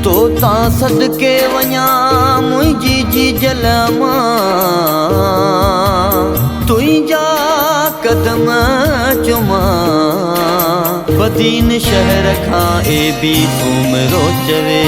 तो तां सदके वञा मुंहिंजी जी जलमा तुंहिंजा कदम चुमा बदीन शहर खां ए बी उमिरो चवे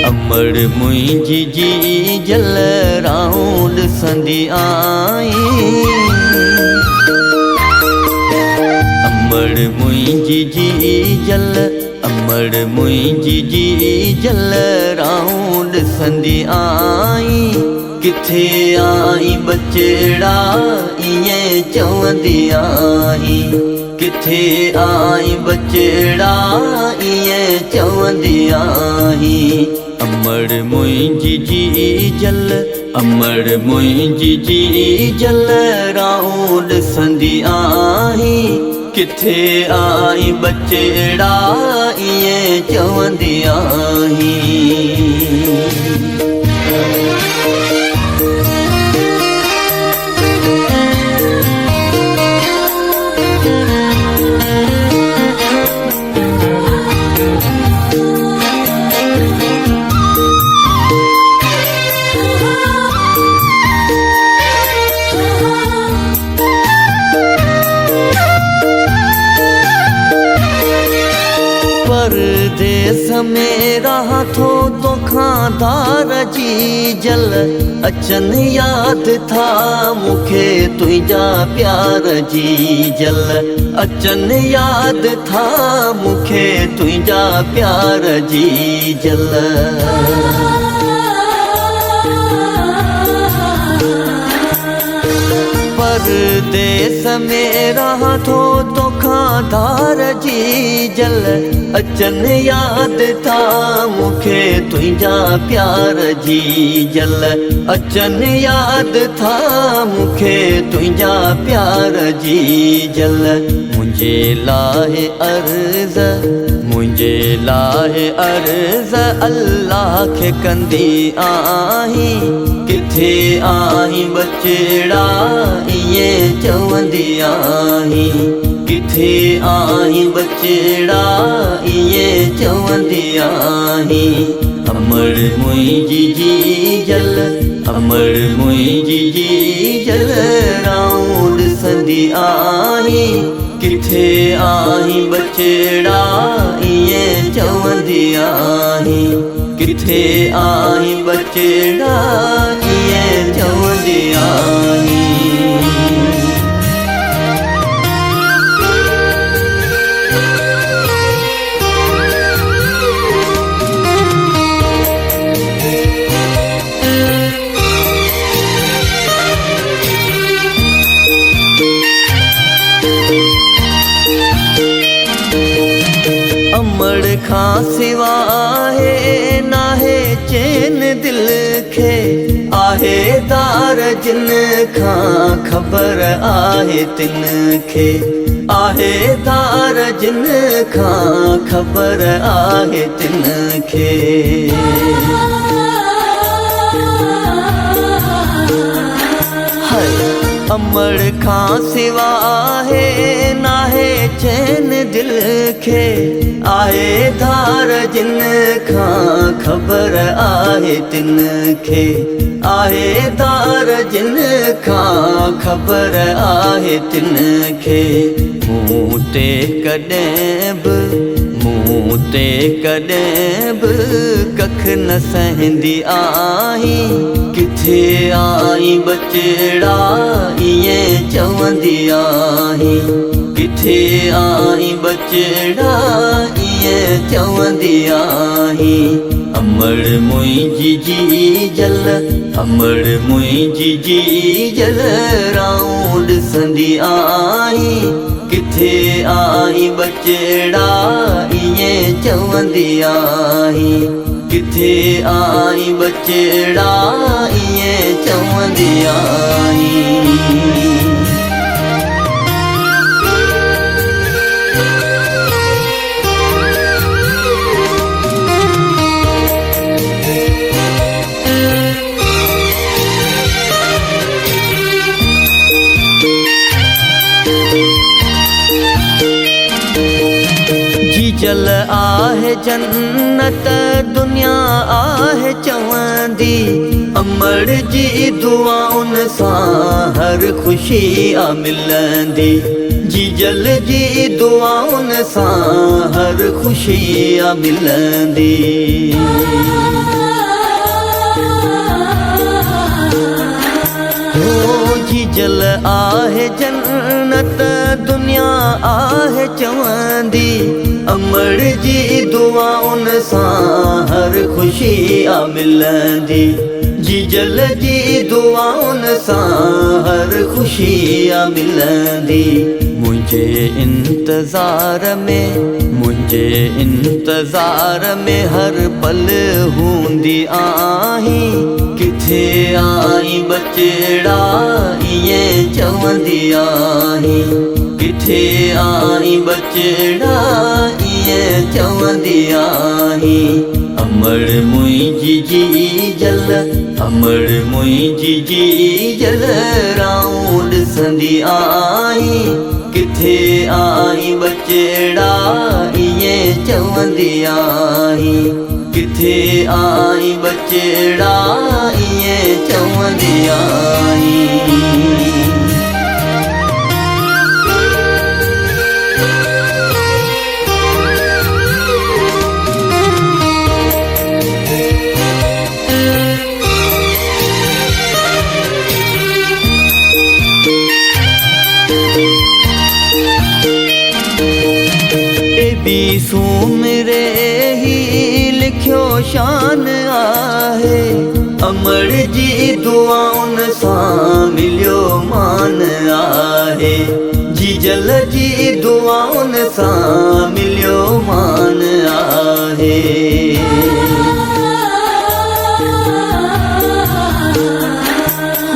अमड़ मुंहिंजी जी जल राउंड संदी आई अमड़ मुंहिंजी जी जल अमड़ मुंहिंजी जी जल राउंड संदी आई किथे आई बचड़ा इएं चवंदी आई किथे आई बचड़ा इएं चवंदी आई अमड़ मुंहिंजी जी जल अमड़ मुंहिंजी जी जल राउंड संदी आई किथे आई बचड़ा इएं चवंदी आई परदेस में राथो तोखां धार जी जल अचन याद था मुखे तुंहिंजा प्यार जी जल अचन याद था मुखे तुंहिंजा प्यार जी जल परदेस में राथो तोखां धार जी जल अचन याद था मुखे तुंहिंजा प्यार जी जल अचन याद था मुखे तुंहिंजा प्यार जी जल मुंहिंजे लाहे अर्ज़ मुंहिंजे लाहे अर्ज़ अल्लाह खे कंदी आहीं किथे आई बचड़ा इएं चवंदी आहीं किथे आई बचड़ा इएं चवंदी आहीं अमड़ मुंहिंजी जी जल अमड़ मुंहिंजी जी जल राउंड संदी आई किथे आई बचड़ा इएं चवंदी आहीं किथे आई बचड़ा इएं चवंदी आहीं अमड़ खां सिवा है नाहे चैन दिल खे आहे दार जिन खां ख़बर आहे तिन खे आहे दार जिन खां ख़बर आहे तिन खे अमड़ खां सिवा है नाहे चैन दिल खे आहे धार जिन खां ख़बर आहे तिन खे आहे धार जिन खां ख़बर आहे तिन खे मूं ते कॾहिं बि कख न सहंदी आहीं किथे आई बचड़ा इएं चवंदी आहीं किथे आई बचड़ा इएं चवंदी आहीं अमड़ मुंहिंजी जी जल अमड़ मुंहिंजी जी जल राउंड संदी आई किथे आई बचड़ा इएं चवंदी आहीं किथे आई बचड़ा इएं चवंदी आहीं जी जल आहे जन्नत दुनिया आहे चवंदी अमड़ जी दुआउनि सां हर ख़ुशी आ मिलंदी जी जल जी दुआउनि सां हर ख़ुशी आ मिलंदी जी जल आहे जन्नत दुनिया आहे चवंदी अमड़ जी दुआउनि सां हर ख़ुशी आ मिलंदी जी जल जी दुआउनि सां हर ख़ुशी आ मिलंदी मुंहिंजे इंतज़ार में हर पल हूंदी आहीं किथे आई बचड़ा ईअं चवंदी आहीं किथे आई बचड़ा ईअं चवंदी आहीं अमड़ मुंहिंजी जी जल राऊं ॾिसंदी आहीं किथे आई बचड़ा ईअं चवंदी आहीं किथे आई बचड़ा ईअं चवंदी आहीं सुमिरे ही लिखियो शान आहे अमड़ जी दुआउनि सां मिलियो मान आहे जी जल जी दुआउनि सां मिलियो मान आहे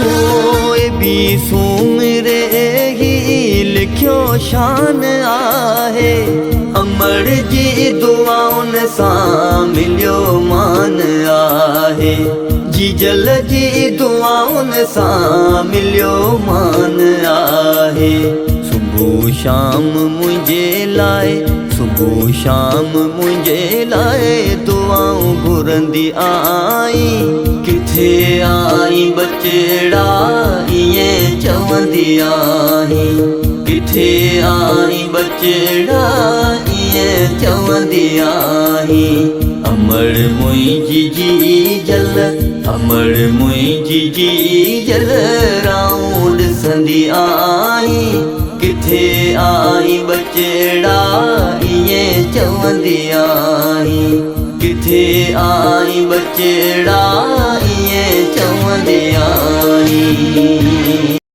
कोई भी सुमिरे ही लिखियो शान आहे अमड़ जी दुआउनि सां मिलियो मान आहे जी जल जी दुआउनि सां मिलियो मान आहे सुबुह शाम मुंहिंजे लाइ दुआऊं घुरंदी आई किथे आई बचड़ा ईअं चवंदी आहीं किथे आई बचड़ा ईअं चवंदी आहीं अमड़ मुंहिंजी जी जल राऊं ॾिसंदी आहीं किथे आई बचड़ा ईअं चवंदी आहीं किथे आई बचड़ा ईअं चवंदी आहीं